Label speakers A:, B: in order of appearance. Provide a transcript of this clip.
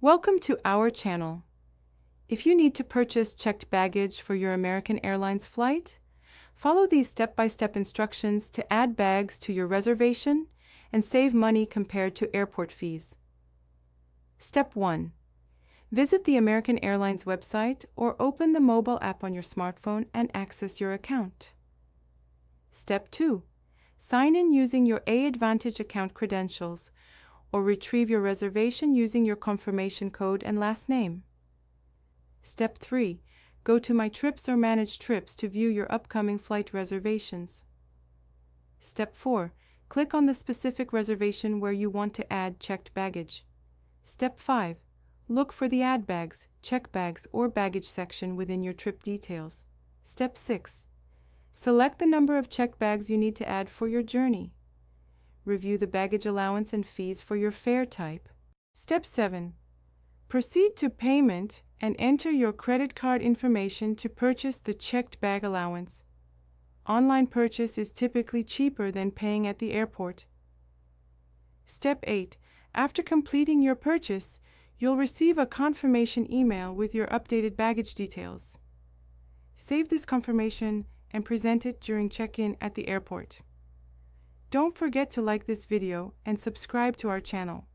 A: Welcome to our channel. If you need to purchase checked baggage for your American Airlines flight, follow these step-by-step instructions to add bags to your reservation and save money compared to airport fees. Step 1. Visit the American Airlines website or open the mobile app on your smartphone and access your account. Step 2. Sign in using your AAdvantage account credentials or retrieve your reservation using your confirmation code and last name. Step 3. Go to My Trips or Manage Trips to view your upcoming flight reservations. Step 4. Click on the specific reservation where you want to add checked baggage. Step 5. Look for the Add Bags, Check Bags, or Baggage section within your trip details. Step 6. Select the number of checked bags you need to add for your journey. Review the baggage allowance and fees for your fare type. Step 7. Proceed to payment and enter your credit card information to purchase the checked bag allowance. Online purchase is typically cheaper than paying at the airport. Step 8. After completing your purchase, you'll receive a confirmation email with your updated baggage details. Save this confirmation and present it during check-in at the airport. Don't forget to like this video and subscribe to our channel.